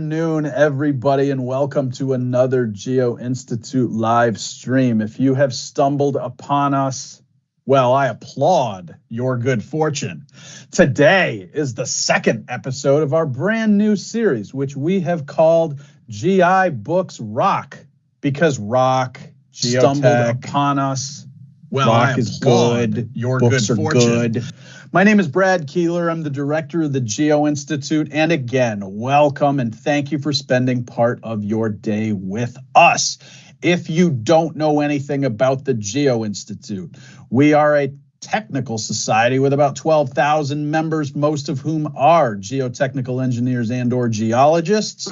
afternoon, everybody, and welcome to another Geo-Institute live stream. If you have stumbled upon us, well, I applaud your good fortune. Today is the second episode of our brand new series, which we have called GI Books Rock, because rock, stumbled upon us. Well, rock is good. Your books good fortune. Are good. My name is Brad Keeler. I'm the director of the Geo-Institute. And again, welcome and thank you for spending part of your day with us. If you don't know anything about the Geo-Institute, we are a technical society with about 12,000 members, most of whom are geotechnical engineers and/or geologists.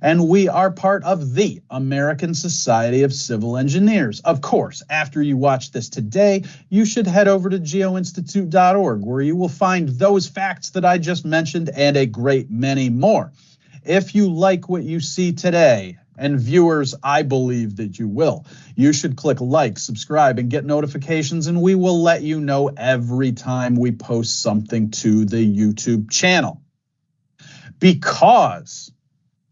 And we are part of the American Society of Civil Engineers. Of course, after you watch this today, you should head over to geoinstitute.org, where you will find those facts that I just mentioned and a great many more. If you like what you see today, and viewers, I believe that you will, you should click like, subscribe, and get notifications, and we will let you know every time we post something to the YouTube channel. Because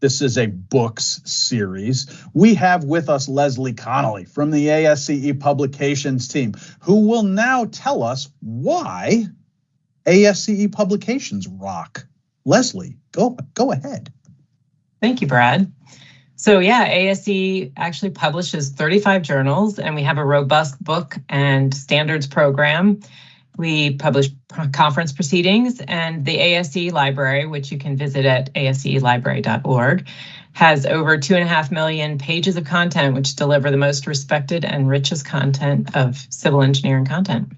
this is a books series, we have with us Leslie Connolly from the ASCE Publications team, who will now tell us why ASCE Publications rock. Leslie, go ahead. Thank you, Brad. So yeah, ASCE actually publishes 35 journals, and we have a robust book and standards program. We publish conference proceedings, and the ASCE library, which you can visit at ascelibrary.org, has over 2.5 million pages of content, which deliver the most respected and richest content of civil engineering content.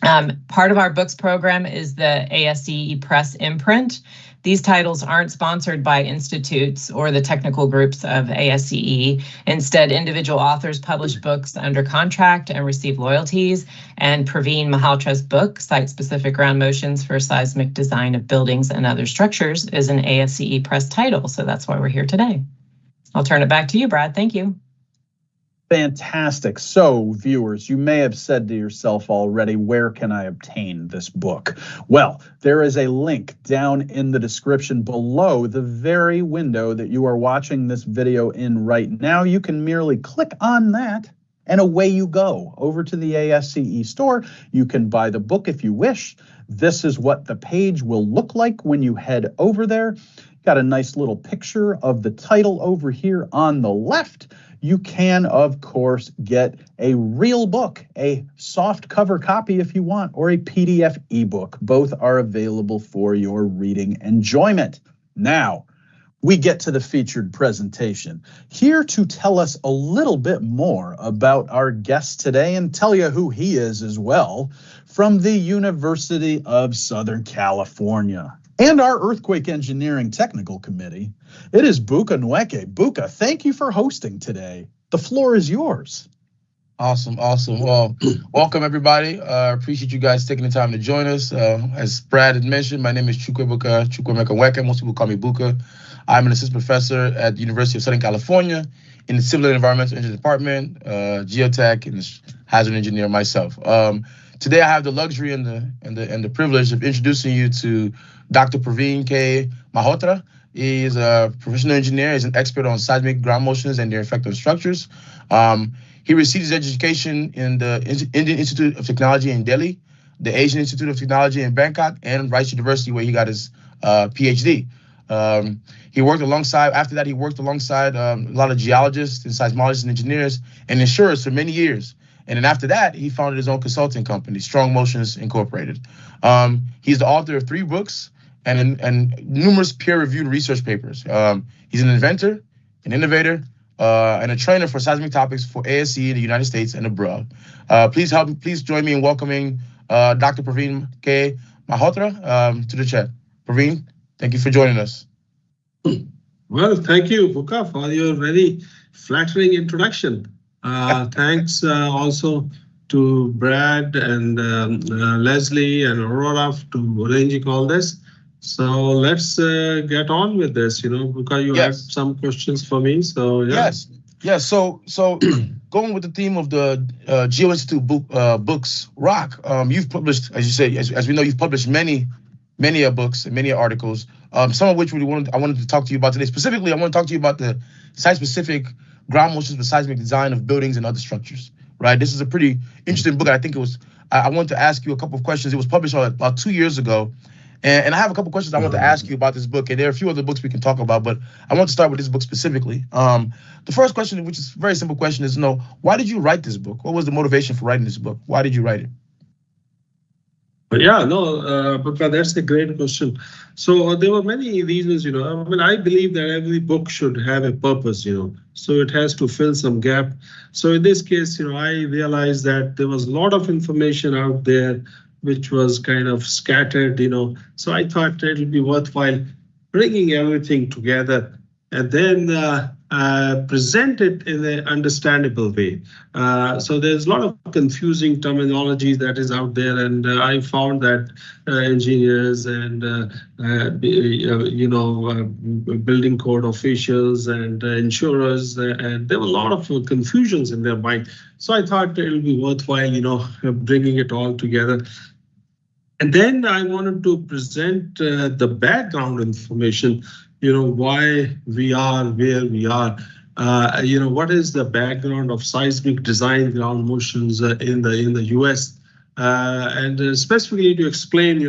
Part of our books program is the ASCE Press imprint. These titles aren't sponsored by institutes or the technical groups of ASCE. Instead, individual authors publish books under contract and receive royalties. And Praveen Malhotra's book, Site-Specific Ground Motions for Seismic Design of Buildings and Other Structures, is an ASCE Press title. So that's why we're here today. I'll turn it back to you, Brad. Thank you. Fantastic. So, viewers, you may have said to yourself already, where can I obtain this book? Well, there is a link down in the description below the very window that you are watching this video in right now. You can merely click on that and away you go over to the ASCE store. You can buy the book if you wish. This is what the page will look like when you head over there. Got a nice little picture of the title over here on the left. You can, of course, get a real book, a soft cover copy if you want, or a PDF ebook. Both are available for your reading enjoyment. Now, we get to the featured presentation. Here to tell us a little bit more about our guest today and tell you who he is as well, from the University of Southern California and our Earthquake Engineering Technical Committee, it is Buka Nweke. Buka, thank you for hosting today. The floor is yours. Awesome. Well, welcome everybody. Appreciate you guys taking the time to join us. As Brad had mentioned, my name is Chukwuemeka Nweke. Most people call me Buka. I'm an assistant professor at the University of Southern California in the Civil and Environmental Engineering Department, Geotech, and hazard engineer myself. Today I have the luxury and the privilege of introducing you to Dr. Praveen K. Malhotra. He is a professional engineer. He's an expert on seismic ground motions and their effect on structures. He received his education in the Indian Institute of Technology in Delhi, the Asian Institute of Technology in Bangkok, and Rice University, where he got his PhD. He worked alongside a lot of geologists and seismologists and engineers and insurers for many years. And then after that, he founded his own consulting company, StrongMotions Incorporated. He's the author of 3 books and numerous peer-reviewed research papers. He's an inventor, an innovator, and a trainer for seismic topics for ASCE in the United States and abroad. Please join me in welcoming Dr. Praveen K. Malhotra to the chat. Praveen, thank you for joining us. Well, thank you, Buka, for your very flattering introduction. Thanks also to Brad and Leslie and Aurora to arranging all this. So let's get on with this. Buka, you have some questions for me. So yeah. Yes. So going with the theme of the Geo-Institute books rock. You've published, as you say, as we know, you've published many many books and many articles, some of which I wanted to talk to you about today. Specifically, I want to talk to you about the site-specific ground motions with seismic design of buildings and other structures, right? This is a pretty interesting book. I think I wanted to ask you a couple of questions. It was published about 2 years ago. And I have a couple questions I want to ask you about this book, and there are a few other books we can talk about, but I want to start with this book specifically. The first question, which is a very simple question, is why did you write this book? What was the motivation for writing this book? Why did you write it? Yeah, no, but that's a great question. So there were many reasons, I believe that every book should have a purpose, so it has to fill some gap. So in this case, I realized that there was a lot of information out there which was kind of scattered, so I thought it would be worthwhile bringing everything together and then present it in an understandable way. So there's a lot of confusing terminology that is out there, and I found that engineers and building code officials and insurers, and there were a lot of confusions in their mind. So I thought it will be worthwhile, bringing it all together. And then I wanted to present the background information, why we are where we are. What is the background of seismic design ground motions in the US? And specifically to explain,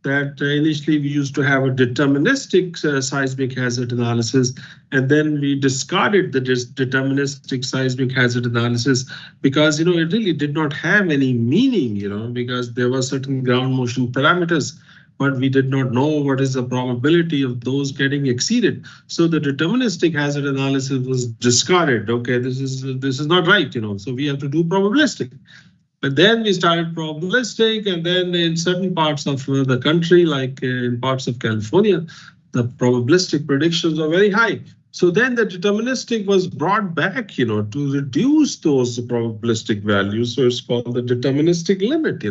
that initially we used to have a deterministic seismic hazard analysis, and then we discarded the deterministic seismic hazard analysis because it really did not have any meaning, because there were certain ground motion parameters, but we did not know what is the probability of those getting exceeded. So the deterministic hazard analysis was discarded. Okay, this is not right, so we have to do probabilistic. But then we started probabilistic, and then in certain parts of the country, like in parts of California, the probabilistic predictions are very high. So then the deterministic was brought back, to reduce those probabilistic values. So it's called the deterministic limit,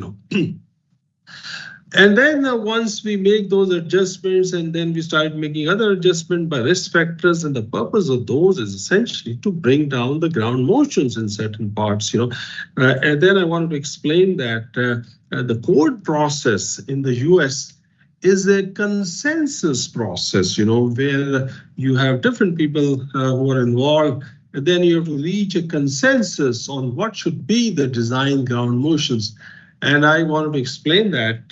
And then once we make those adjustments, and then we start making other adjustments by risk factors, and the purpose of those is essentially to bring down the ground motions in certain parts, And then I wanted to explain that the code process in the US is a consensus process, where you have different people who are involved, and then you have to reach a consensus on what should be the design ground motions. And I wanted to explain that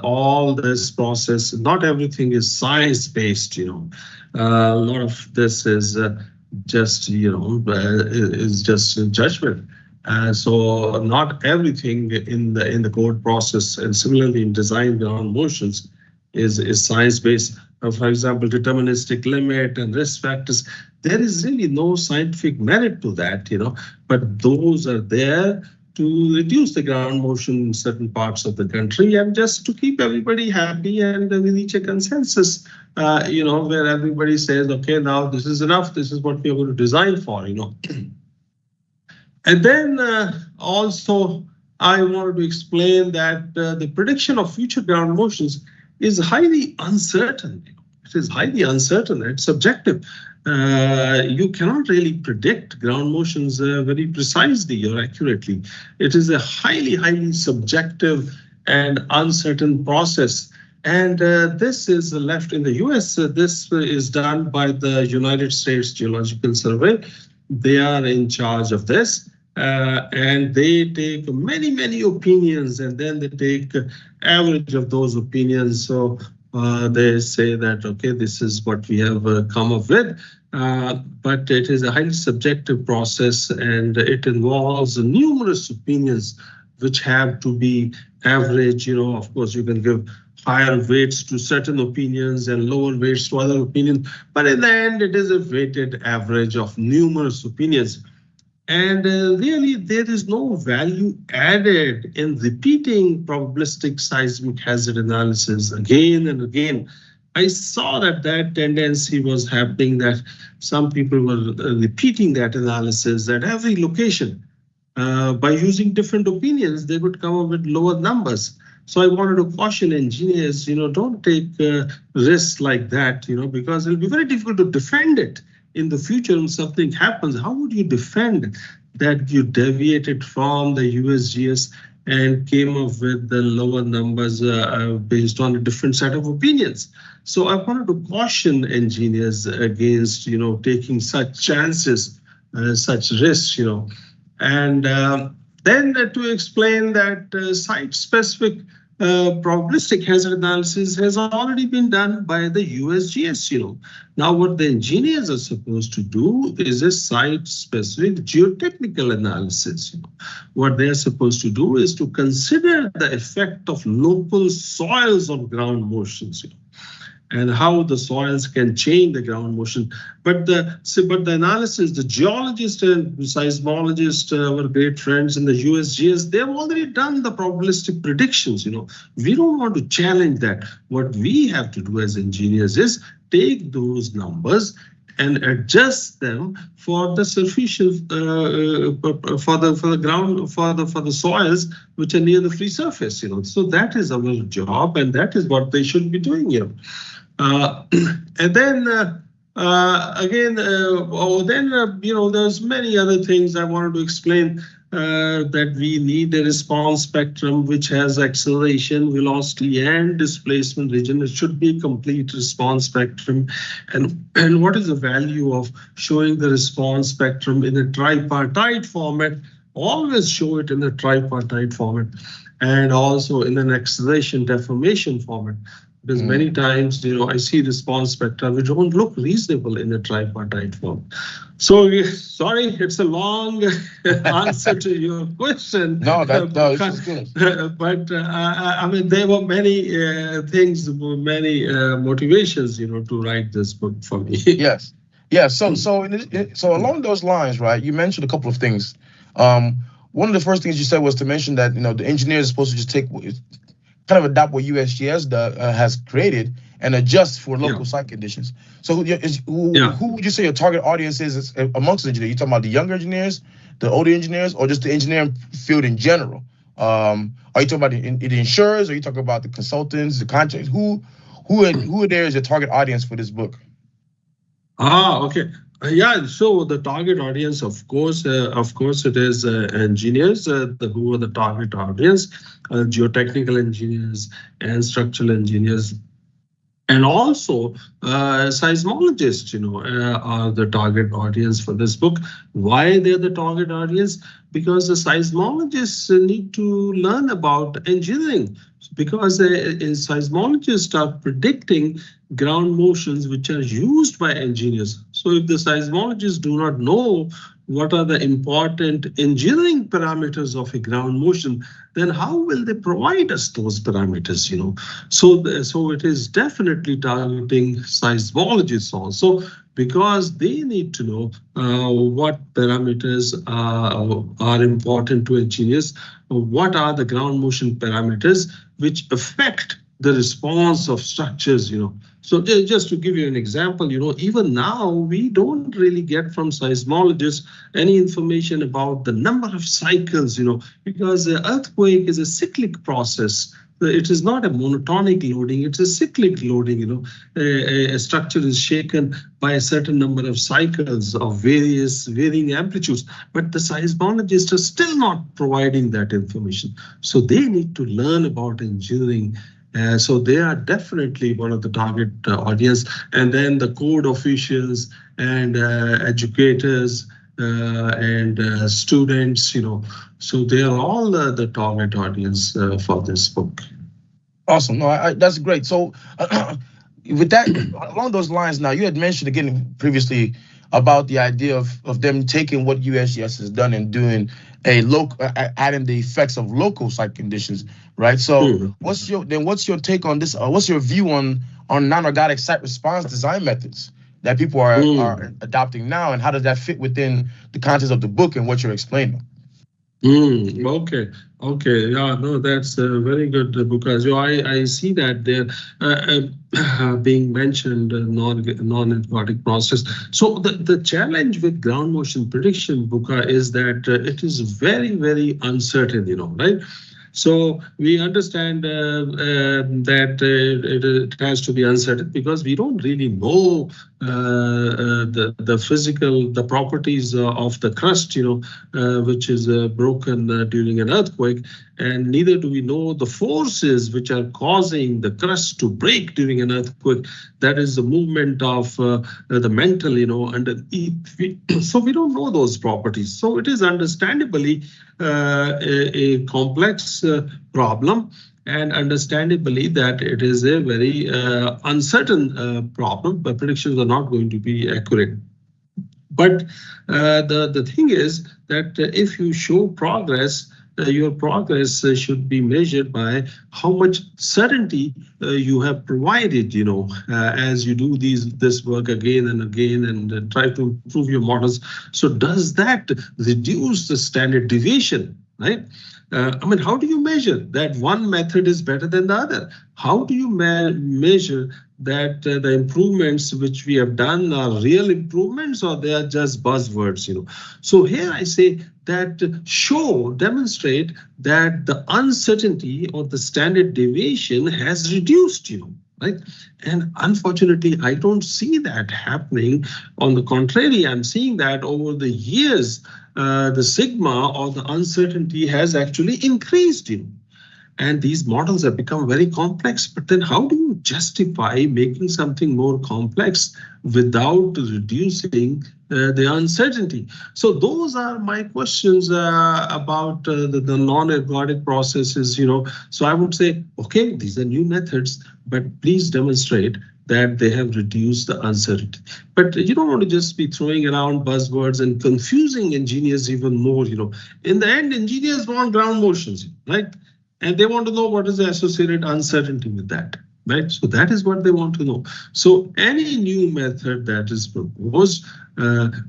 all this process, not everything is science-based. A lot of this is just judgment. So not everything in the code process, and similarly in design ground motions, is science-based. For example, deterministic limit and risk factors. There is really no scientific merit to that, but those are there to reduce the ground motion in certain parts of the country, and just to keep everybody happy, and we reach a consensus, where everybody says, okay, now this is enough, this is what we're going to design for, And then also, I wanted to explain that the prediction of future ground motions is highly uncertain. It is highly uncertain, it's subjective. You cannot really predict ground motions very precisely or accurately. It is a highly subjective and uncertain process. And this is left in the US. This is done by the United States Geological Survey. They are in charge of this. And they take many opinions, and then they take average of those opinions. So they say that, okay, this is what we have come up with, but it is a highly subjective process, and it involves numerous opinions which have to be average. Of course, you can give higher weights to certain opinions and lower weights to other opinions, but in the end, it is a weighted average of numerous opinions. And really, there is no value added in repeating probabilistic seismic hazard analysis again and again. I saw that tendency was happening, that some people were repeating that analysis at every location. By using different opinions, they would come up with lower numbers. So I wanted to caution engineers, don't take risks like that, because it'll be very difficult to defend it. In the future, when something happens, how would you defend that you deviated from the USGS and came up with the lower numbers based on a different set of opinions. So I wanted to caution engineers against, taking such chances, such risks, and then to explain that site-specific probabilistic hazard analysis has already been done by the USGS. Now what the engineers are supposed to do is a site-specific geotechnical analysis. What they're supposed to do is to consider the effect of local soils on ground motions. And how the soils can change the ground motion. But the analysis, the geologists and seismologists, our great friends in the USGS, they've already done the probabilistic predictions. We don't want to challenge that. What we have to do as engineers is take those numbers and adjust them for the surface, for the soils which are near the free surface. So that is our job, and that is what they should be doing here. And then there's many other things I wanted to explain, that we need a response spectrum which has acceleration, velocity, and displacement region. It should be a complete response spectrum. And what is the value of showing the response spectrum in a tripartite format? Always show it in a tripartite format, and also in an acceleration deformation format. Because many times, I see response spectra which don't look reasonable in a tripartite form. So, sorry, it's a long answer to your question. No, it's good. But there were many things, many motivations, to write this book for me. Yes, yeah. So along those lines, right? You mentioned a couple of things. One of the first things you said was to mention that the engineer is supposed to just kind of adopt what USGS has created and adjust for local site conditions. So who would you say your target audience is amongst engineers? You talking about the younger engineers, the older engineers, or just the engineering field in general? Are you talking about the insurers? Or are you talking about the consultants, the contractors? Who are there as your target audience for this book? Okay. Yeah, so the target audience, of course, it is engineers who are the target audience, geotechnical engineers and structural engineers, and also seismologists, are the target audience for this book. Why they're the target audience? Because the seismologists need to learn about engineering, because seismologists are predicting ground motions which are used by engineers. So if the seismologists do not know what are the important engineering parameters of a ground motion, then how will they provide us those parameters? So it is definitely targeting seismologists also, because they need to know what parameters are important to engineers, what are the ground motion parameters which affect the response of structures. So just to give you an example, even now we don't really get from seismologists any information about the number of cycles, because the earthquake is a cyclic process. It is not a monotonic loading, it's a cyclic loading. A structure is shaken by a certain number of cycles of varying amplitudes, but the seismologists are still not providing that information. So they need to learn about engineering. So they are definitely one of the target audience. And then the code officials and educators and students, so they are all the target audience for this book. Awesome. No, that's great. So with that, along those lines, now you had mentioned again previously about the idea of them taking what USGS has done and doing adding the effects of local site conditions, right? So what's your take on this? What's your view on non-ergodic site response design methods that people are adopting now, and how does that fit within the context of the book and what you're explaining? Okay, yeah, no, that's very good, because I see that there being mentioned non-ergodic process. So the challenge with ground motion prediction, Buka, is that it is very, very uncertain, right? So we understand that it has to be uncertain, because we don't really know the properties of the crust, which is broken during an earthquake. and neither do we know the forces which are causing the crust to break during an earthquake. That is the movement of the mantle, underneath. So we don't know those properties. So it is understandably a complex problem, and understandably that it is a very uncertain problem, but predictions are not going to be accurate. But the thing is that if you show progress, your progress should be measured by how much certainty you have provided, as you do this work again and again and try to improve your models. So does that reduce the standard deviation, right? How do you measure that one method is better than the other? How do you measure that the improvements which we have done are real improvements, or they are just buzzwords? So here I say that demonstrate that the uncertainty or the standard deviation has reduced, right? And unfortunately, I don't see that happening. On the contrary, I'm seeing that over the years, the sigma or the uncertainty has actually increased, And these models have become very complex, but then how do you justify making something more complex without reducing the uncertainty? So those are my questions about the non-ergodic processes, So I would say, okay, these are new methods, but please demonstrate that they have reduced the uncertainty. But you don't want to just be throwing around buzzwords and confusing engineers even more, In the end, engineers want ground motions, right? And they want to know what is the associated uncertainty with that, right? So that is what they want to know. So any new method that is proposed,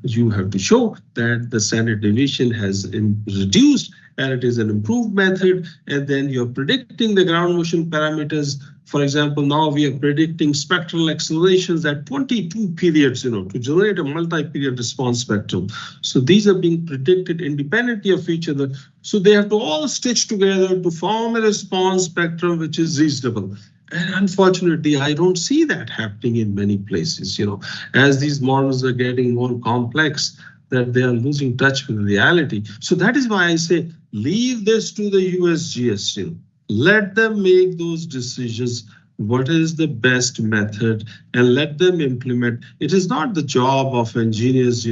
you have to show that the standard deviation has reduced and it is an improved method. And then you're predicting the ground motion parameters. For example, now we are predicting spectral accelerations at 22 periods, to generate a multi-period response spectrum. So these are being predicted independently of each other. So they have to all stitch together to form a response spectrum which is reasonable. And unfortunately, I don't see that happening in many places, as these models are getting more complex, that they are losing touch with reality. So that is why I say, leave this to the USGS. Let them make those decisions. What is the best method, and let them implement. It is not the job of engineers,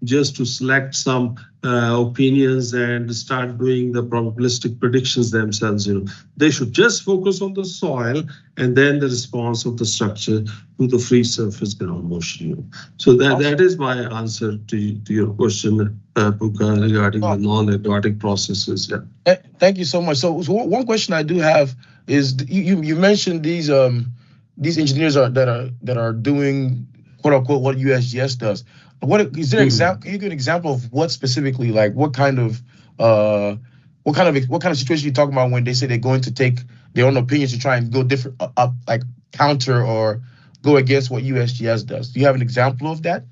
just to select some opinions and start doing the probabilistic predictions themselves. They should just focus on the soil and then the response of the structure to the free surface ground motion. So that is my answer to your question, Puka, regarding the non-ergodic processes. Yeah. Thank you so much. So one question I do have is you mentioned these engineers that are doing quote unquote what USGS does. What is there example? Can you give an example of what specifically, like what kind of situation you talking about when they say they're going to take their own opinions to try and go different like counter or go against what USGS does? Do you have an example of that?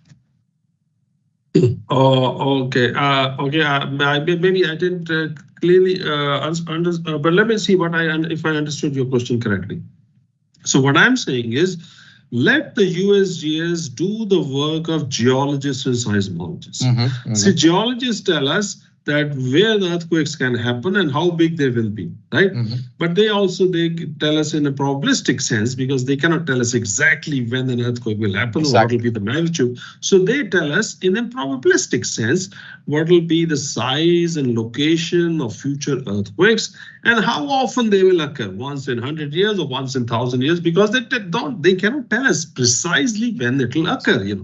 Okay. Maybe I didn't clearly understand, but let me see if I understood your question correctly. So what I'm saying is, let the USGS do the work of geologists and seismologists. See, geologists tell us that where the earthquakes can happen and how big they will be, right? But they tell us in a probabilistic sense, because they cannot tell us exactly when an earthquake will happen or what will be the magnitude. So they tell us in a probabilistic sense what will be the size and location of future earthquakes and how often they will occur, once in 100 years or once in 1,000 years, because they cannot tell us precisely when it will occur.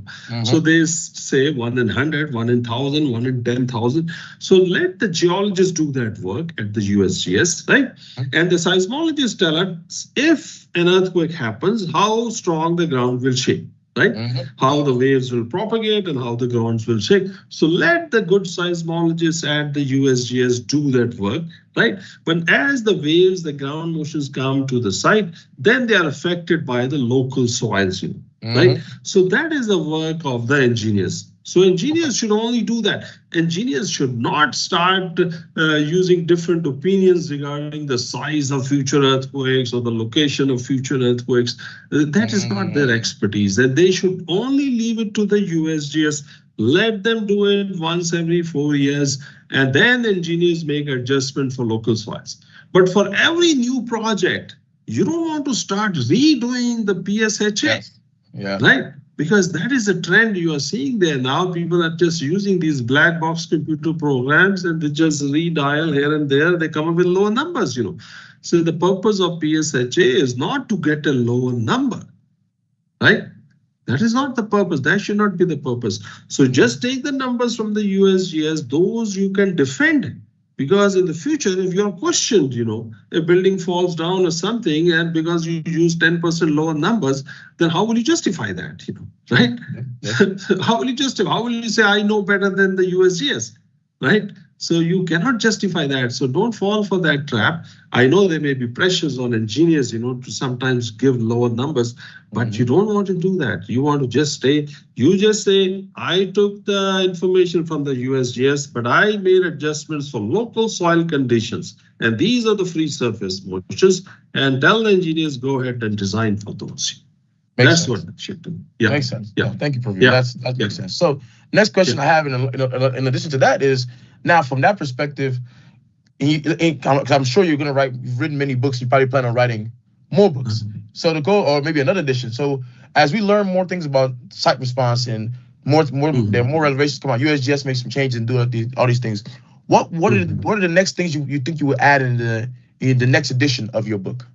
So they say 1 in 100, 1 in 1,000, 1 in 10,000. So let the geologists do that work at the USGS, right? And the seismologists tell us if an earthquake happens, how strong the ground will shake, right? How the waves will propagate and how the grounds will shake. So let the good seismologists at the USGS do that work, right? But as the waves, the ground motions come to the site, then they are affected by the local soils, right? So that is the work of the engineers. So engineers should only do that. Engineers should not start using different opinions regarding the size of future earthquakes or the location of future earthquakes. That is not their expertise. And they should only leave it to the USGS. Let them do it once every 4 years And then engineers make adjustment for local soils. But for every new project, you don't want to start redoing the PSHA, Yes. Yeah. right? Because that is a trend you are seeing there now. People are just using these black box computer programs and they just redial here and there. They come up with lower numbers, So the purpose of PSHA is not to get a lower number, right? That is not the purpose. That should not be the purpose. So just take the numbers from the USGS, those you can defend. Because in the future, if you're questioned, a building falls down or something, and because you use 10% lower numbers, then how will you justify that, right? Yeah. How will you justify? How will you say, I know better than the USGS, right? So you cannot justify that. So don't fall for that trap. I know there may be pressures on engineers, to sometimes give lower numbers, but you don't want to do that. You want to just say, I took the information from the USGS, but I made adjustments for local soil conditions. And these are the free surface motions, and tell the engineers, go ahead and design for those. That's what it should do. Yeah. Makes sense. Yeah. Thank you, Praveen. Yeah. That makes sense. So next question I have in addition to that is, now, from that perspective, I'm sure you've written many books. You probably plan on writing more books. So to go, or maybe another edition. So as we learn more things about site response and there are more revelations come out, USGS makes some changes and do all these things. What are the next things you think you would add in the next edition of your book?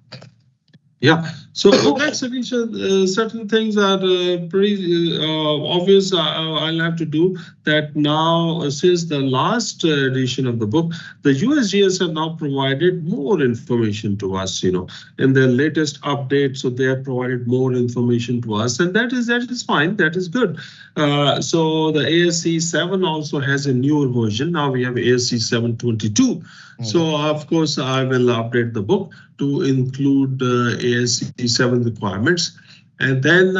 Yeah, so the next edition, certain things are pretty obvious. I'll have to do that now. Since the last edition of the book, the USGS have now provided more information to us, in the latest update. So they have provided more information to us, and that is fine. That is good. So the ASCE 7 also has a newer version. Now we have ASCE 722. So of course I will update the book to include ASCE 7 requirements, and then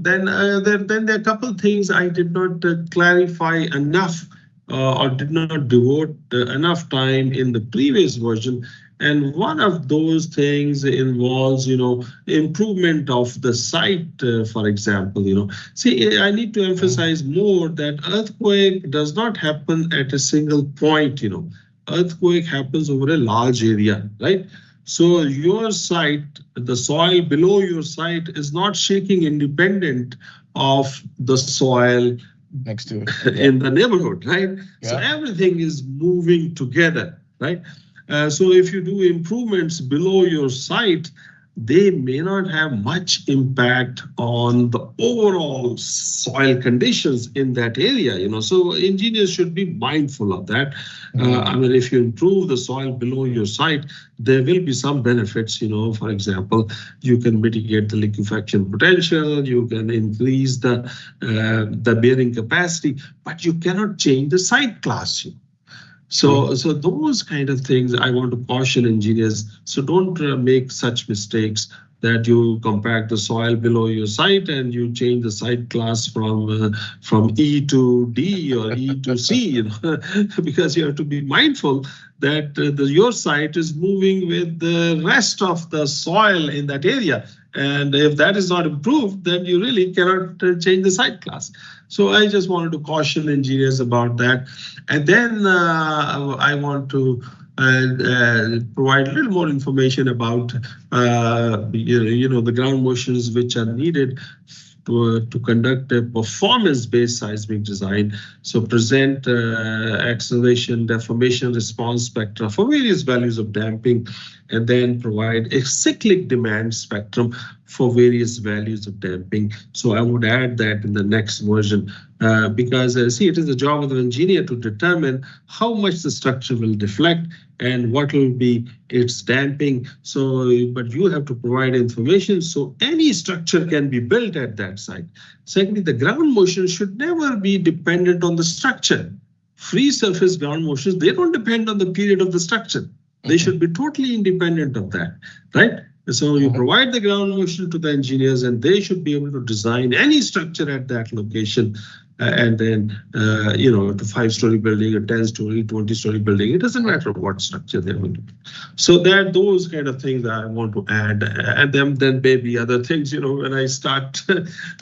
there are a couple of things I did not clarify enough or did not devote enough time in the previous version. And one of those things involves, improvement of the site, for example, See, I need to emphasize more that earthquake does not happen at a single point, Earthquake happens over a large area, right? So your site, the soil below your site is not shaking independent of the soil next to it in the neighborhood, right? Yeah. So everything is moving together, right? So if you do improvements below your site, they may not have much impact on the overall soil conditions in that area, So engineers should be mindful of that. If you improve the soil below your site, there will be some benefits, For example, you can mitigate the liquefaction potential, you can increase the bearing capacity, but you cannot change the site class. So those kind of things I want to caution engineers. So don't make such mistakes that you compact the soil below your site and you change the site class from E to D or E to C, because you have to be mindful that your site is moving with the rest of the soil in that area. And if that is not improved, then you really cannot change the site class. So I just wanted to caution engineers about that. And then I want to provide a little more information about the ground motions which are needed to conduct a performance-based seismic design. So present acceleration, deformation, response spectra for various values of damping, and then provide a cyclic demand spectrum for various values of damping. So I would add that in the next version because see, it is the job of the engineer to determine how much the structure will deflect and what will be its damping. So, but you have to provide information so any structure can be built at that site. Secondly, the ground motion should never be dependent on the structure. Free surface ground motions, they don't depend on the period of the structure. They should be totally independent of that, right? So you provide the ground motion to the engineers, and they should be able to design any structure at that location. And then, to 5-story building, a 10-story, 20-story building. It doesn't matter what structure they're going to do. So there are those kind of things that I want to add. And then maybe other things, when I start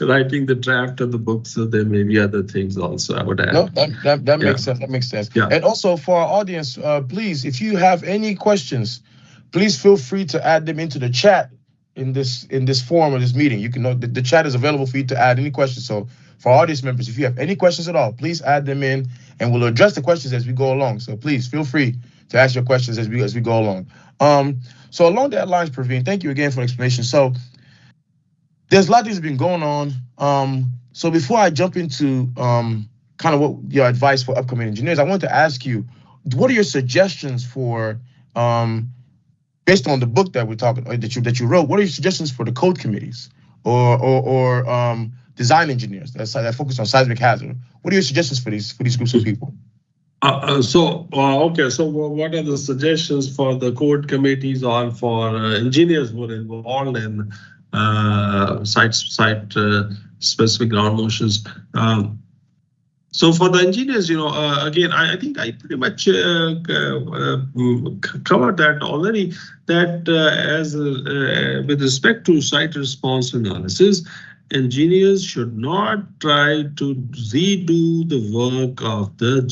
writing the draft of the book, so there may be other things also I would add. No, that makes sense. That makes sense. Yeah. And also for our audience, please, if you have any questions, please feel free to add them into the chat in this forum or this meeting. You can know the chat is available for you to add any questions. So for audience members, if you have any questions at all, please add them in, and we'll address the questions as we go along. So please feel free to ask your questions as we go along. So along that lines, Praveen, thank you again for the explanation. So there's a lot that's been going on. So before I jump into kind of what your advice for upcoming engineers, I want to ask you, what are your suggestions for based on the book that we're talking that you wrote? What are your suggestions for the code committees or design engineers that focus on seismic hazard? What are your suggestions for these groups of people? Okay. So what are the suggestions for the code committees or for engineers who are involved in site specific ground motions? So for the engineers, again, I think I pretty much covered that already. That as with respect to site response analysis, engineers should not try to redo the work of the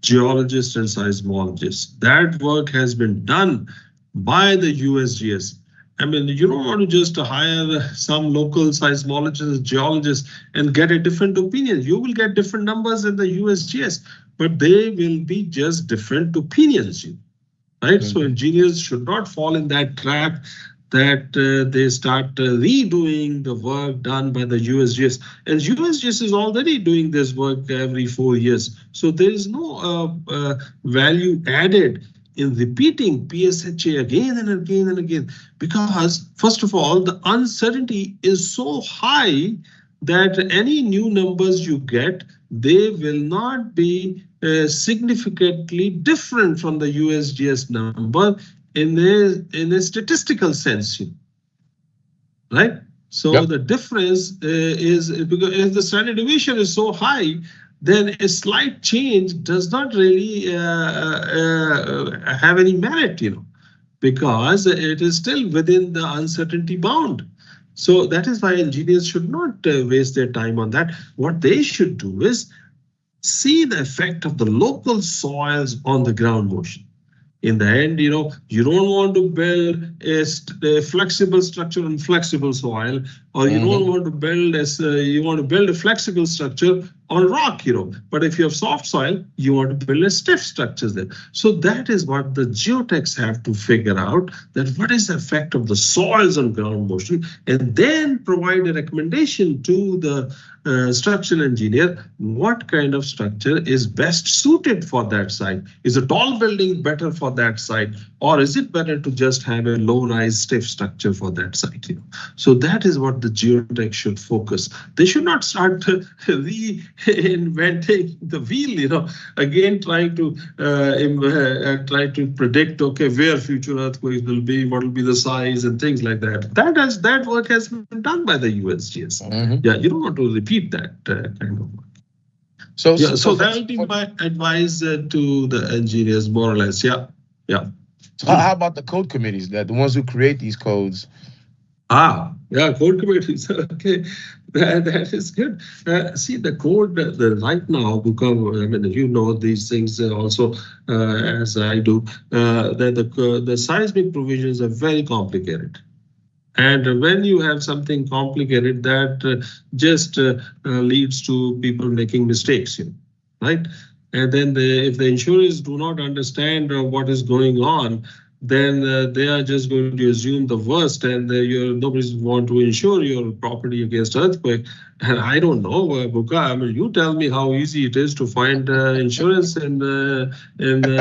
geologists and seismologists. That work has been done by the USGS. I mean, you don't want to just hire some local seismologists, geologists, and get a different opinion. You will get different numbers in the USGS, but they will be just different opinions, right? So engineers should not fall in that trap that they start redoing the work done by the USGS. And USGS is already doing this work every 4 years. So there is no value added in repeating PSHA again and again and again, because first of all, the uncertainty is so high that any new numbers you get, they will not be significantly different from the USGS number in a statistical sense, right? So the difference is because if the standard deviation is so high, then a slight change does not really have any merit, because it is still within the uncertainty bound. So that is why engineers should not waste their time on that. What they should do is see the effect of the local soils on the ground motion. In the end, you don't want to build a flexible structure on flexible soil, or you don't want to build you want to build a flexible structure on rock, But if you have soft soil, you want to build a stiff structure there. So that is what the geotechs have to figure out, that what is the effect of the soils on ground motion, and then provide a recommendation to the structural engineer, what kind of structure is best suited for that site? Is a tall building better for that site? Or is it better to just have a low-rise stiff structure for that site? So that is what the geotech should focus. They should not start reinventing the wheel, again trying to predict, okay, where future earthquakes will be, what will be the size and things like that. That work has been done by the USGS. Yeah, you don't want to repeat that kind of work. So that will be my advice to the engineers, more or less. Yeah. So how about the code committees, the ones who create these codes? Code committees. Okay, that is good. See, the code right now, because these things also as I do, that the seismic provisions are very complicated. And when you have something complicated, that just leads to people making mistakes, right? And then if the insurers do not understand what is going on, then they are just going to assume the worst, and nobody's want to insure your property against earthquake. And I don't know, Buka, you tell me how easy it is to find insurance in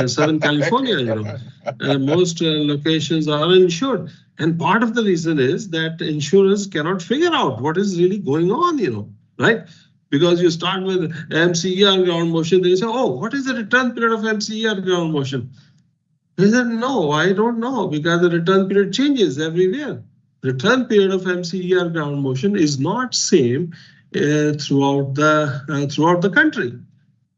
Southern California. Most locations are uninsured. And part of the reason is that insurers cannot figure out what is really going on, right? Because you start with MCER ground motion, then you say, oh, what is the return period of MCER ground motion? He said, no, I don't know, because the return period changes everywhere. Return period of MCER ground motion is not same throughout the country,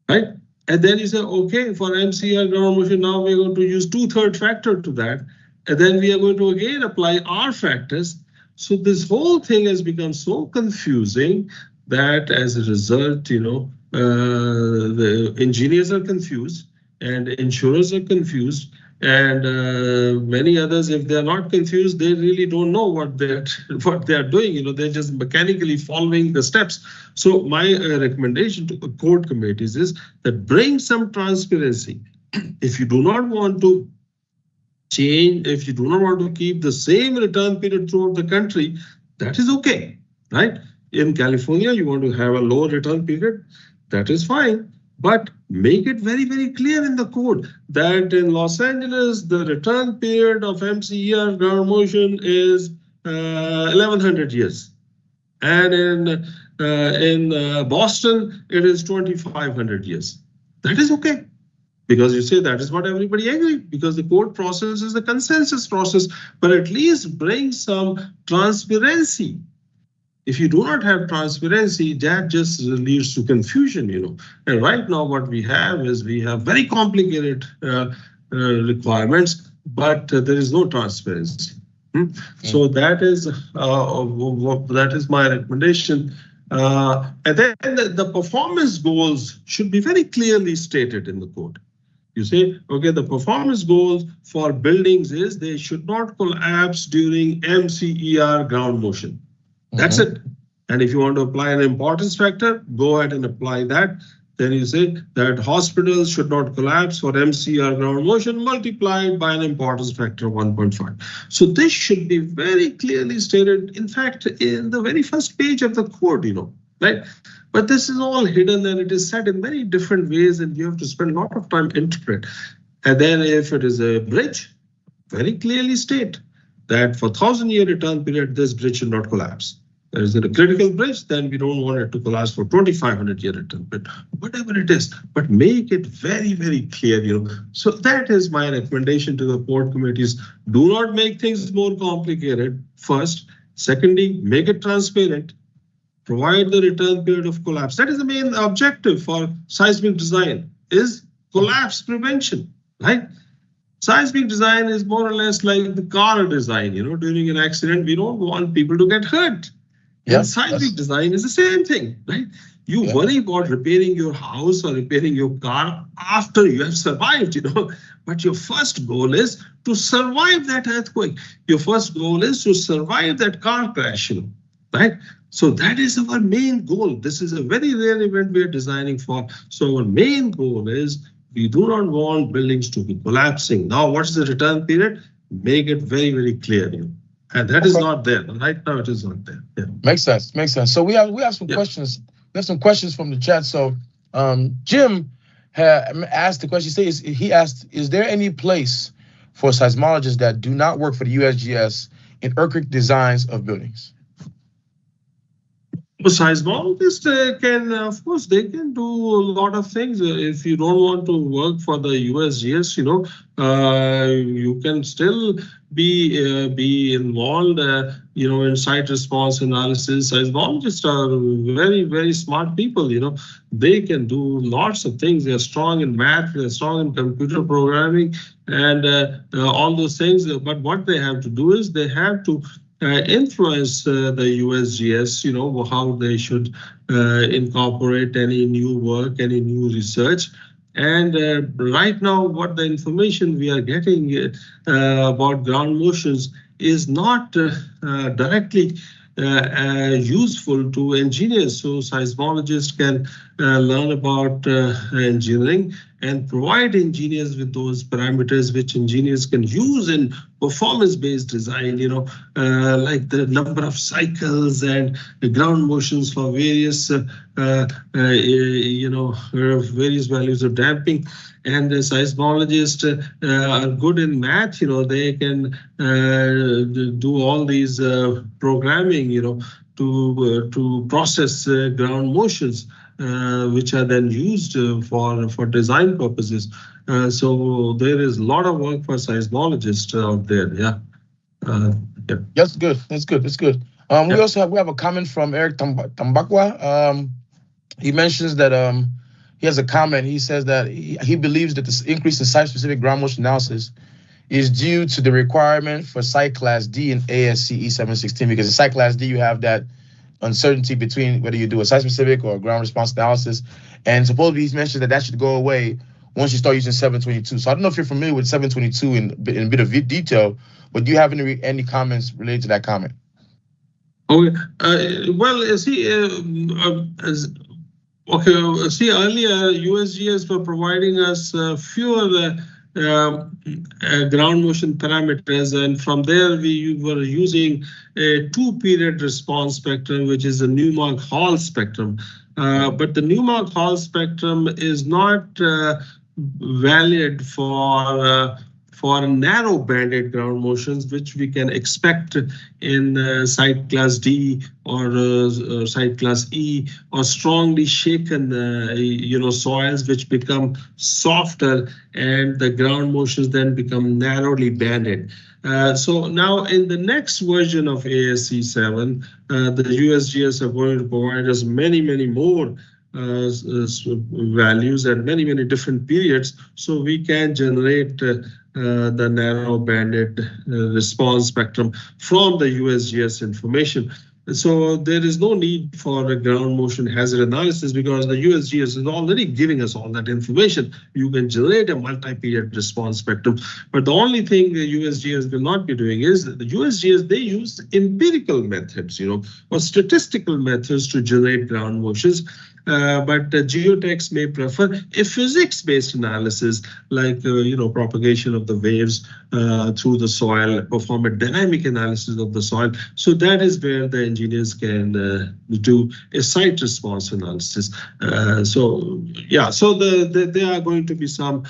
right? And then you say, okay, for MCER ground motion, now we're going to use 2/3 factor to that. And then we are going to again apply our factors. So this whole thing has become so confusing that as a result, the engineers are confused and insurers are confused. And many others, if they're not confused, they really don't know what they're doing. They're just mechanically following the steps. So my recommendation to the code committees is that bring some transparency. If you do not want to change, if you do not want to keep the same return period throughout the country, that is okay, right? In California, you want to have a low return period, that is fine. But make it very, very clear in the code that in Los Angeles, the return period of MCER ground motion is 1100 years. And in Boston, it is 2500 years. That is okay. Because you say that is what everybody agreed, because the code process is a consensus process, but at least bring some transparency. If you do not have transparency, that just leads to confusion, And right now what we have is we have very complicated requirements, but there is no transparency. So that is my recommendation. And then the performance goals should be very clearly stated in the code. You say, okay, the performance goals for buildings is they should not collapse during MCER ground motion. That's it. And if you want to apply an importance factor, go ahead and apply that. Then you say that hospitals should not collapse for MCER ground motion multiplied by an importance factor of 1.5. So this should be very clearly stated, in fact, in the very first page of the code, right? But this is all hidden and it is said in many different ways and you have to spend a lot of time interpret. And then if it is a bridge, very clearly state that for 1,000-year return period, this bridge should not collapse. Is it a critical bridge? Then we don't want it to collapse for 2,500-year return period, whatever it is, but make it very, very clear, So that is my recommendation to the board committees. Do not make things more complicated first. Secondly, make it transparent. Provide the return period of collapse. That is the main objective for seismic design, is collapse prevention, right? Seismic design is more or less like the car design, during an accident, we don't want people to get hurt. And seismic design is the same thing, right? You worry about repairing your house or repairing your car after you have survived, but your first goal is to survive that earthquake. Your first goal is to survive that car crash, right? So that is our main goal. This is a very rare event we are designing for. So our main goal is we do not want buildings to be collapsing. Now, what's the return period? Make it very, very clear. And that is not there. Right now, it is not there. Yeah. Makes sense. Makes sense. So we have some questions. We have some questions from the chat. So Jim asked the question. He asked, is there any place for seismologists that do not work for the USGS in earthquake designs of buildings? Seismologists can, of course, they can do a lot of things. If you don't want to work for the USGS, you can still be involved, in site response analysis. Seismologists are very, very smart people. They can do lots of things. They're strong in math. They're strong in computer programming, and all those things. But what they have to do is they have to influence the USGS, how they should incorporate any new work, any new research. And right now, what the information we are getting about ground motions is not directly useful to engineers. So seismologists can learn about engineering and provide engineers with those parameters which engineers can use in performance-based design, like the number of cycles and the ground motions for various, various values of damping. And the seismologists are good in math, they can do all these programming, to process ground motions. which are then used for design purposes. So there is a lot of work for seismologists out there. Yeah. Yeah. That's good. That's good. That's good. We also have a comment from Eric Tambakwa. He mentions that he has a comment. He says that he believes that this increase in site-specific ground motion analysis is due to the requirement for Site Class D in ASCE 716, because in Site Class D you have that uncertainty between whether you do a site-specific or a ground response analysis, and supposedly he's mentioned that should go away once you start using 722. So I don't know if you're familiar with 722 in a bit of detail, but do you have any comments related to that comment? Okay. Well, see, earlier USGS were providing us fewer ground motion parameters, and from there we were using a 2-period response spectrum, which is a Newmark-Hall spectrum. But the Newmark-Hall spectrum is not valid for narrow banded ground motions, which we can expect in Site Class D or Site Class E, or strongly shaken soils which become softer and the ground motions then become narrowly banded. So now in the next version of ASCE 7, the USGS are going to provide us many more values at many different periods, so we can generate the narrow banded response spectrum from the USGS information. So there is no need for a ground motion hazard analysis, because the USGS is already giving us all that information. You can generate a multi-period response spectrum, but the only thing the USGS will not be doing is the USGS, they use empirical methods, or statistical methods to generate ground motions. But geotechs may prefer a physics-based analysis, like propagation of the waves through the soil, perform a dynamic analysis of the soil. So that is where the engineers can do a site response analysis. So there are going to be some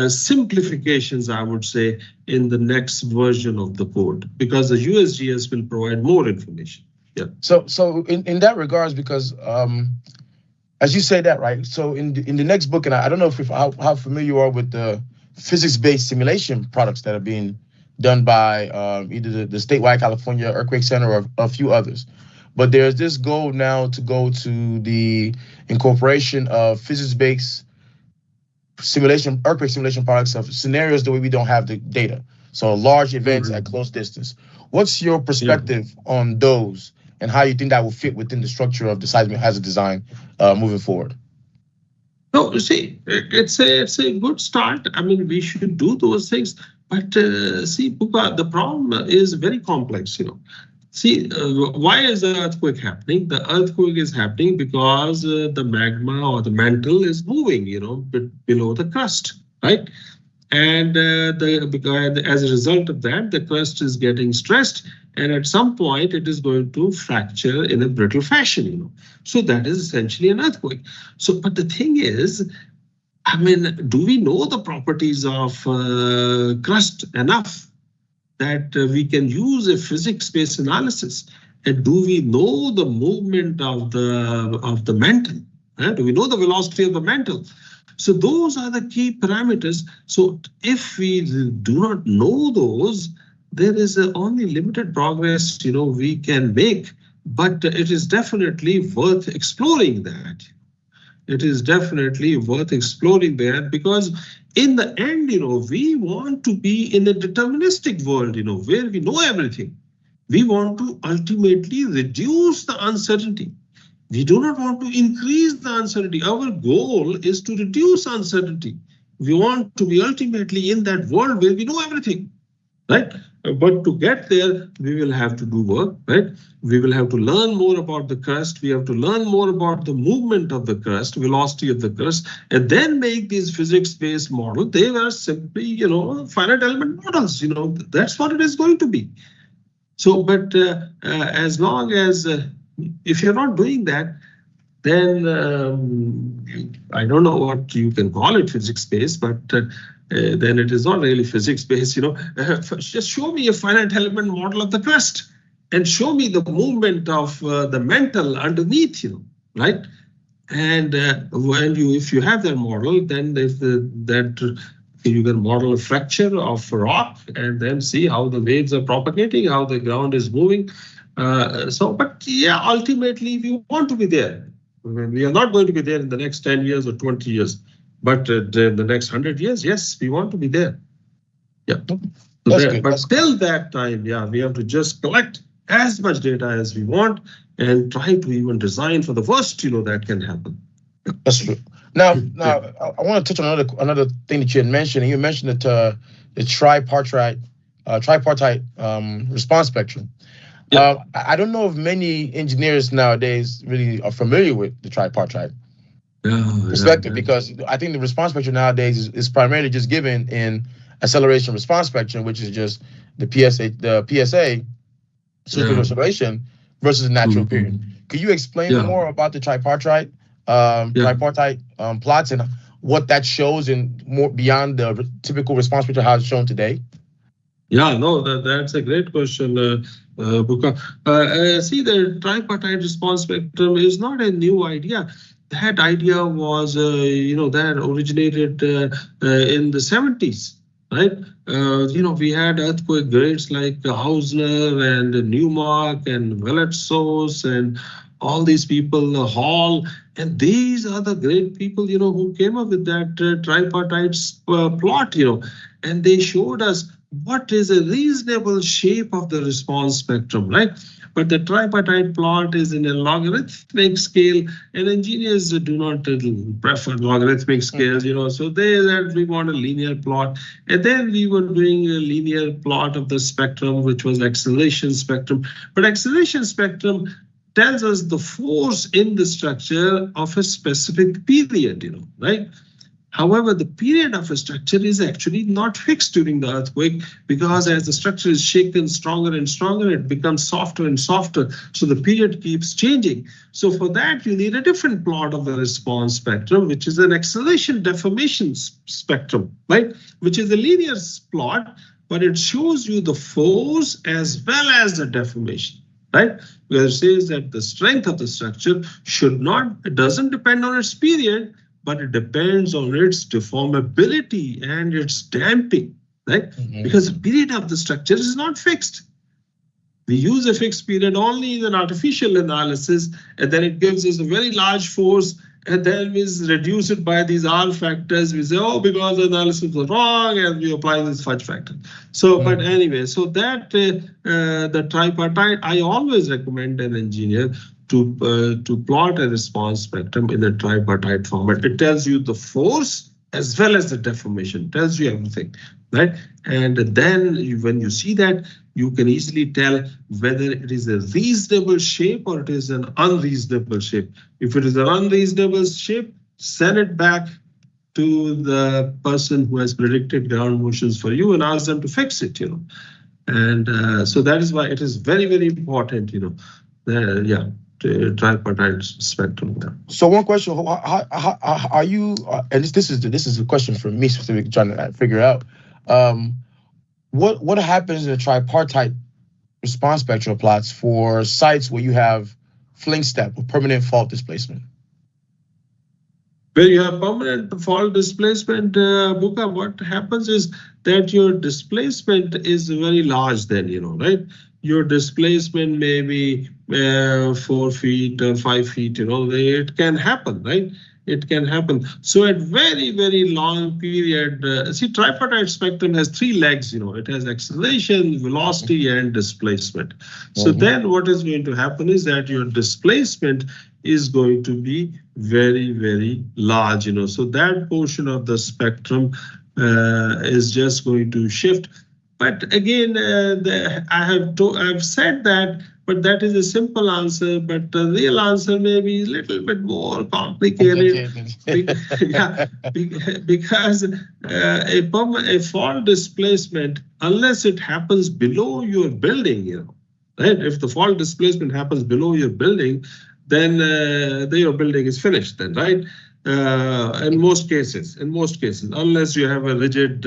simplifications, I would say, in the next version of the code, because the USGS will provide more information. Yeah. So in that regards, because as you say that, right? So in the next book, and I don't know how familiar you are with the physics-based simulation products that are being done by either the statewide California Earthquake Center or a few others. But there's this goal now to go to the incorporation of physics-based simulation, earthquake simulation products of scenarios the way we don't have the data. So large events at close distance. What's your perspective on those, and how you think that will fit within the structure of the seismic hazard design moving forward? No, see, it's a good start. I mean, we should do those things, but see, Puka, the problem is very complex. See, why is the earthquake happening? The earthquake is happening because the magma or the mantle is moving, below the crust, right? And as a result of that, the crust is getting stressed, and at some point it is going to fracture in a brittle fashion, So that is essentially an earthquake. So, but the thing is, I mean, do we know the properties of crust enough that we can use a physics-based analysis? And do we know the movement of the mantle? Do we know the velocity of the mantle? So those are the key parameters. So if we do not know those, there is only limited progress, we can make, but it is definitely worth exploring that. It is definitely worth exploring that, because in the end, we want to be in a deterministic world, where we know everything. We want to ultimately reduce the uncertainty. We do not want to increase the uncertainty. Our goal is to reduce uncertainty. We want to be ultimately in that world where we know everything, right? But to get there, we will have to do work, right? We will have to learn more about the crust. We have to learn more about the movement of the crust, velocity of the crust, and then make these physics-based models. They are simply, finite element models. That's what it is going to be. So, but as long as if you're not doing that, then I don't know what you can call it, physics-based, but then it is not really physics-based. Just show me a finite element model of the crust and show me the movement of the mantle underneath, right? And if you have that model, then you can model a fracture of rock and then see how the waves are propagating, how the ground is moving. But yeah, ultimately we want to be there. We are not going to be there in the next 10 years or 20 years, but in the next 100 years, yes, we want to be there. Yeah. But till that time, yeah, we have to just collect as much data as we want and try to even design for the worst, that can happen. That's true. Now, I want to touch on another thing that you had mentioned. And you mentioned that the tripartite response spectrum. Yeah. I don't know if many engineers nowadays really are familiar with the tripartite perspective, because I think the response spectrum nowadays is primarily just given in acceleration response spectrum, which is just the PSA super acceleration versus the natural period. Could you explain more about the tripartite plots and what that shows and more beyond the typical response spectrum how it's shown today? Yeah, no, that's a great question, Buka. See, the tripartite response spectrum is not a new idea. That idea was, that originated in the 70s. Right, we had earthquake greats like Hausner and Newmark and Willetsos and all these people, Hall, and these are the great people, who came up with that tripartite plot, and they showed us what is a reasonable shape of the response spectrum, right? But the tripartite plot is in a logarithmic scale, and engineers do not prefer logarithmic scales, so they said we want a linear plot. And then we were doing a linear plot of the spectrum, which was acceleration spectrum. But acceleration spectrum tells us the force in the structure of a specific period, right? However, the period of a structure is actually not fixed during the earthquake, because as the structure is shaken stronger and stronger, it becomes softer and softer. So the period keeps changing. So for that, you need a different plot of the response spectrum, which is an acceleration deformation spectrum, right? Which is a linear plot, but it shows you the force as well as the deformation, right? Where it says that the strength of the structure doesn't depend on its period, but it depends on its deformability and its damping, right? Because the period of the structure is not fixed. We use a fixed period only in an artificial analysis, and then it gives us a very large force, and then we reduce it by these R factors. We say, oh, because the analysis was wrong, and we apply this fudge factor. So, but anyway, so that the tripartite, I always recommend an engineer to plot a response spectrum in a tripartite format. It tells you the force as well as the deformation, tells you everything, right? And then when you see that, you can easily tell whether it is a reasonable shape or it is an unreasonable shape. If it is an unreasonable shape, send it back to the person who has predicted ground motions for you and ask them to fix it, And so that is why it is very, very important, tripartite spectrum. So one question: how are you? And this is a question for me specifically, trying to figure out what happens in the tripartite response spectral plots for sites where you have fling step or permanent fault displacement. Where you have permanent fault displacement, Buka, what happens is that your displacement is very large then, right? Your displacement may be 4 feet or 5 feet, it can happen, right? It can happen. So at very, very long period, see, tripartite spectrum has 3 legs, it has acceleration, velocity, and displacement. So then what is going to happen is that your displacement is going to be very, very large, so that portion of the spectrum is just going to shift. But again, I've said that, but that is a simple answer. But the real answer may be a little bit more complicated. Because a fault displacement, unless it happens below your building, right? If the fault displacement happens below your building, then your building is finished then, right? in most cases, unless you have a rigid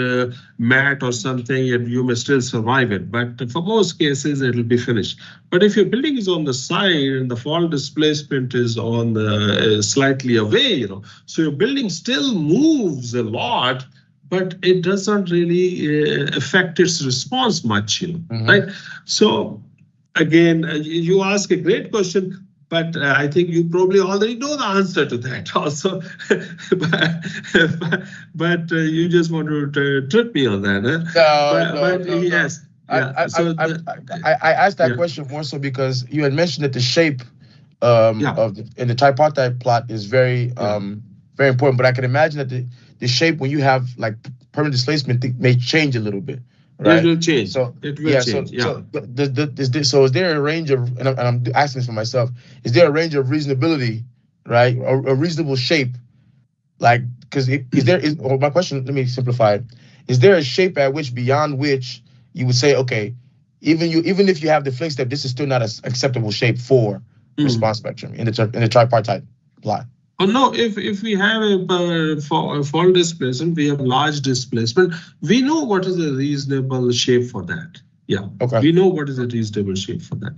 mat or something, you may still survive it. But for most cases, it will be finished. But if your building is on the side and the fall displacement is on the slightly away, so your building still moves a lot, but it doesn't really affect its response much, right? So again, you ask a great question. But I think you probably already know the answer to that also. but you just want to trip me on that. No. Yes. I asked that question more so because you had mentioned that the shape in the tripartite plot is very very important. But I can imagine that the shape when you have like permanent displacement may change a little bit. Right. It will change. So it will change. So is there a range of, and I'm asking this for myself, is there a range of reasonability, right, or a reasonable shape, like because my question? Let me simplify it. Is there a shape at which beyond which you would say, okay, even if you have the flex step, this is still not an acceptable shape for response spectrum in the tripartite plot? Oh no, if we have a fall displacement, we have large displacement, we know what is a reasonable shape for that. Yeah, okay. We know what is a reasonable shape for that.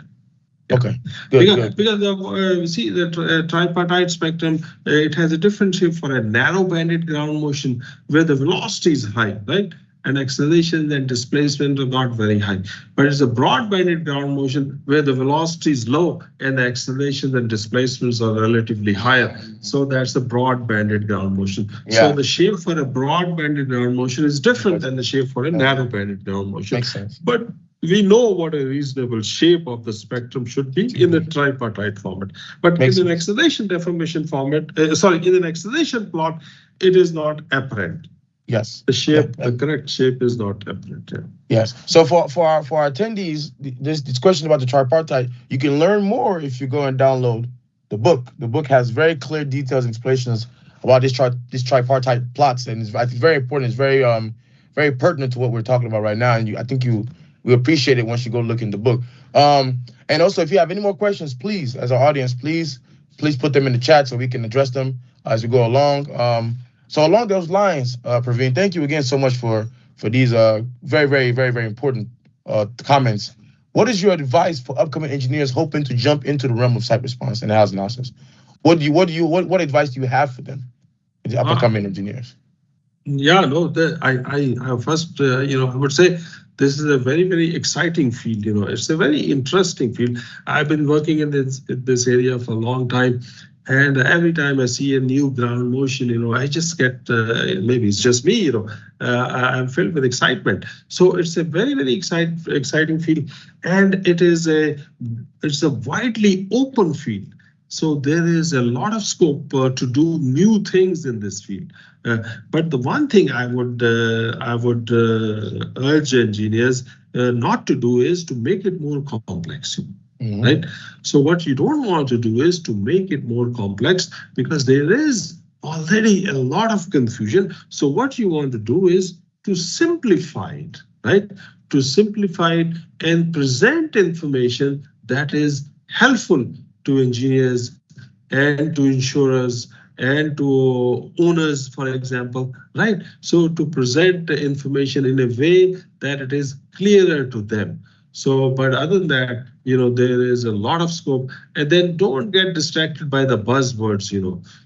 Yeah. Okay, good. Because see the tripartite spectrum, it has a different shape for a narrow banded ground motion where the velocity is high, right? And acceleration and displacement are not very high. But it's a broad-banded ground motion where the velocity is low and the acceleration and displacements are relatively higher. So that's a broad-banded ground motion. Yeah. So the shape for a broad-banded ground motion is different than the shape for a narrow-banded ground motion. Makes sense. But we know what a reasonable shape of the spectrum should be in the tripartite format. But in an acceleration deformation format, in an acceleration plot, it is not apparent. Yes. The shape, the correct shape is not apparent. Yeah. Yes. So for our attendees, this question about the tripartite, you can learn more if you go and download the book. The book has very clear details and explanations about this tripartite plots, and I think very important. It's very very pertinent to what we're talking about right now, and I think we appreciate it once you go look in the book. And also, if you have any more questions, please, as our audience, please put them in the chat so we can address them as we go along. So along those lines, Praveen, thank you again so much for these very, very, very, very important comments. What is your advice for upcoming engineers hoping to jump into the realm of site response and house analysis? What advice do you have for them, the upcoming engineers? Yeah, no, I first, I would say this is a very, very exciting field. It's a very interesting field. I've been working in this area for a long time. And every time I see a new ground motion, I just get, maybe it's just me, I'm filled with excitement. So it's a very, very exciting field. And it's a widely open field. So there is a lot of scope to do new things in this field. But the one thing I would urge engineers not to do is to make it more complex. Right? So what you don't want to do is to make it more complex because there is already a lot of confusion. So what you want to do is to simplify it, right? To simplify it and present information that is helpful to engineers and to insurers and to owners, for example, right? So to present the information in a way that it is clearer to them. So, but other than that, there is a lot of scope, and then don't get distracted by the buzzwords,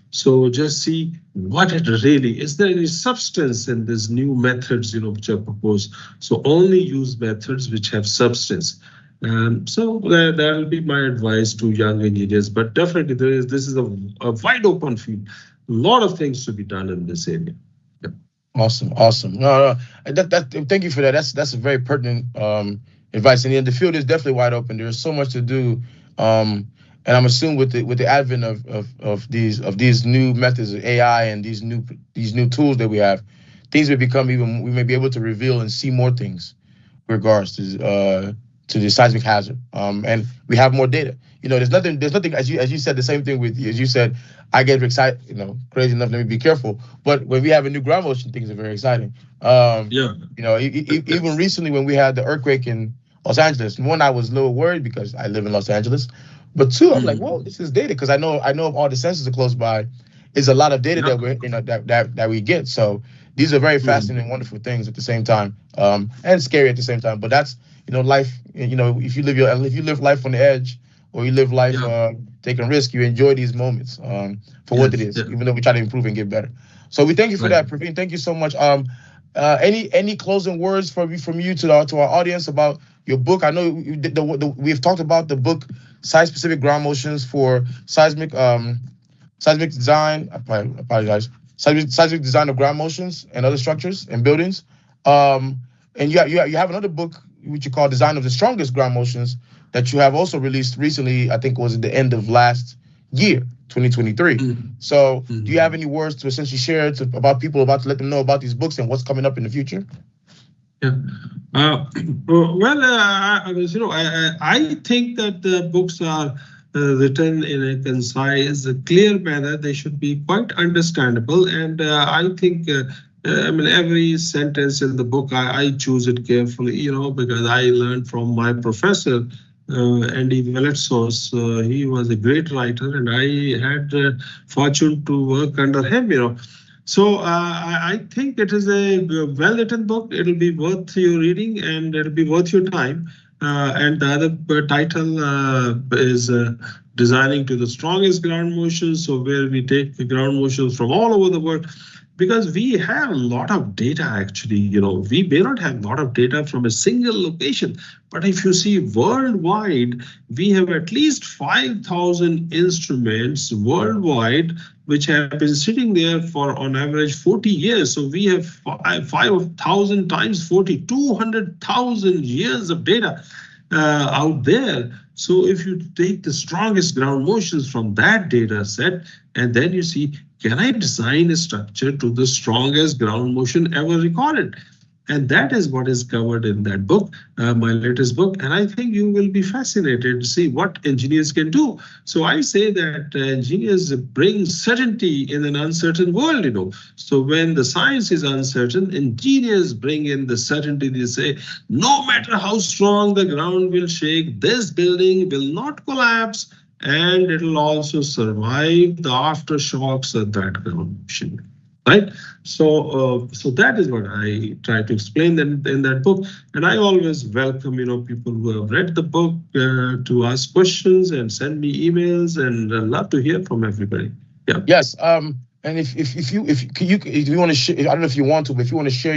So just see what it really is. There any substance in these new methods, which are proposed? So only use methods which have substance. So that will be my advice to young engineers. But definitely, this is a wide open field. A lot of things to be done in this area. Yeah. Awesome. No, thank you for that. That's a very pertinent advice, and the field is definitely wide open. There's so much to do, and I'm assuming with the advent of these new methods of AI and these new tools that we have, things will become we may be able to reveal and see more things with regards to the seismic hazard, and we have more data. There's nothing as you said, the same thing with you. As you said, I get excited, crazy enough. Let me be careful. But when we have a new ground motion, things are very exciting. Even recently when we had the earthquake in Los Angeles, one, I was a little worried because I live in Los Angeles, but two, I'm like, whoa, this is data because I know all the sensors are close by. is a lot of data that we that we get. So these are very fascinating, wonderful things at the same time, and scary at the same time. But that's life. If you live life on the edge, or you live life taking risk, you enjoy these moments for what it is, even though we try to improve and get better. So we thank you for that, Praveen. Thank you so much. Any closing words from you to our audience about your book? I know we've talked about the book, Site-Specific Ground Motions for Seismic Design. I apologize. Seismic Design of Ground Motions and Other Structures and Buildings. And you have another book which you call Design of the Strongest Ground Motions that you have also released recently. I think it was at the end of last year, 2023. So do you have any words to essentially share about people, to let them know about these books and what's coming up in the future? Yeah. I think that the books are written in a concise, clear manner. They should be quite understandable. And I think, every sentence in the book, I choose it carefully, because I learned from my professor, Andy Veletsos. He was a great writer, and I had the fortune to work under him, So I think it is a well-written book. It'll be worth your reading, and it'll be worth your time. And the other title is Designing to the Strongest Ground Motions, so where we take the ground motions from all over the world. Because we have a lot of data, actually, we may not have a lot of data from a single location, but if you see worldwide, we have at least 5,000 instruments worldwide, which have been sitting there for on average 40 years. So we have 5,000 times 40, 200,000 years of data out there. So if you take the strongest ground motions from that data set, and then you see, can I design a structure to the strongest ground motion ever recorded? And that is what is covered in that book, my latest book. And I think you will be fascinated to see what engineers can do. So I say that engineers bring certainty in an uncertain world, So when the science is uncertain, engineers bring in the certainty. They say, no matter how strong the ground will shake, this building will not collapse, and it will also survive the aftershocks of that ground motion. Right, so that is what I try to explain in that book, and I always welcome people who have read the book to ask questions and send me emails, and I love to hear from everybody. Yeah. Yes. And if you want to share, I don't know if you want to, but if you want to share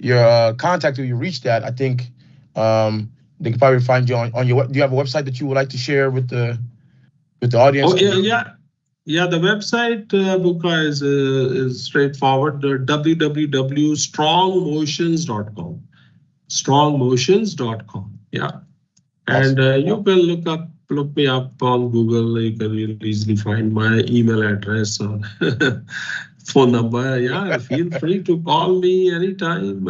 your contact or you reach that, I think they can probably find you on your. Do you have a website that you would like to share with the audience? Oh yeah. Yeah, the website, Buka, is straightforward, www.strongmotions.com. Strongmotions.com, yeah. And you can look me up on Google. You can easily find my email address or phone number. Yeah, feel free to call me anytime,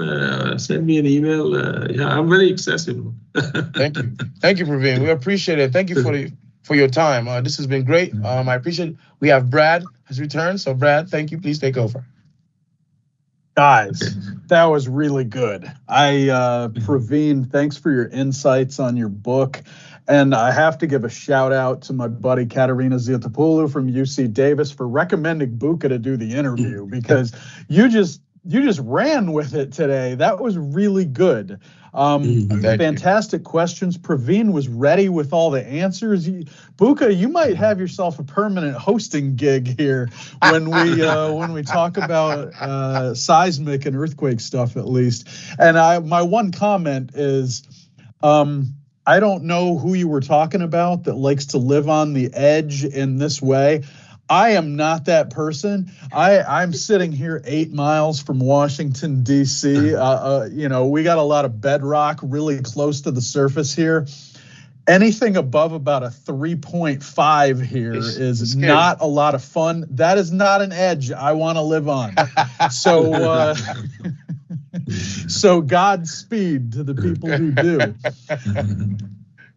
send me an email. I'm very accessible. Thank you, Praveen. We appreciate it. Thank you for your time. This has been great. I appreciate it. We have Brad has returned. So Brad, thank you. Please take over. Guys, that was really good. Praveen, thanks for your insights on your book. And I have to give a shout out to my buddy Katerina Ziatopoulou from UC Davis for recommending Buka to do the interview, because you just ran with it today. That was really good. Fantastic questions. Praveen was ready with all the answers. Buka, you might have yourself a permanent hosting gig here when we talk about seismic and earthquake stuff, at least. And my one comment is, I don't know who you were talking about that likes to live on the edge in this way. I am not that person. I'm sitting here 8 miles from Washington, D.C. We got a lot of bedrock really close to the surface here. Anything above about a 3.5 here is not a lot of fun. That is not an edge I want to live on. So, so Godspeed to the people who do.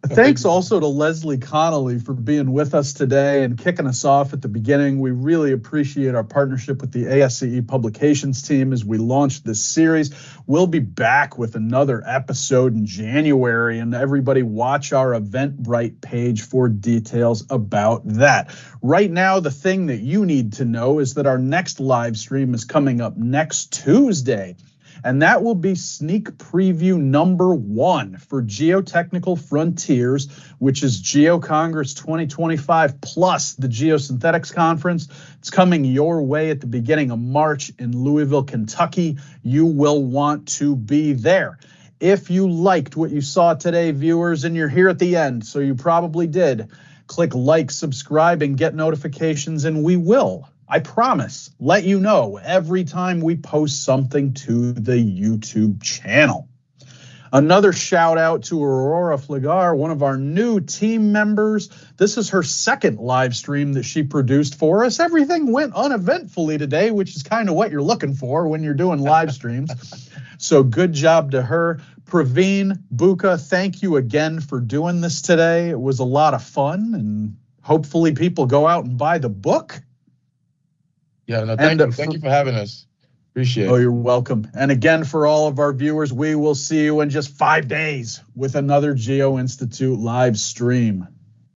Thanks also to Leslie Connolly for being with us today and kicking us off at the beginning. We really appreciate our partnership with the ASCE Publications team as we launch this series. We'll be back with another episode in January, and everybody watch our Eventbrite page for details about that. Right now, the thing that you need to know is that our next live stream is coming up next Tuesday. And that will be sneak preview number 1 for Geotechnical Frontiers, which is Geo-Congress 2025 plus the Geosynthetics Conference. It's coming your way at the beginning of March in Louisville, Kentucky. You will want to be there. If you liked what you saw today, viewers, and you're here at the end, so you probably did, click like, subscribe, and get notifications, and we will, I promise, let you know every time we post something to the YouTube channel. Another shout out to Aurora Flagar, one of our new team members. This is her second live stream that she produced for us. Everything went uneventfully today, which is kind of what you're looking for when you're doing live streams. So good job to her. Praveen, Buka, thank you again for doing this today. It was a lot of fun, and hopefully people go out and buy the book. Yeah, no, thank you for having us. Appreciate it. Oh, you're welcome. And again, for all of our viewers, we will see you in just 5 days with another Geo-Institute live stream.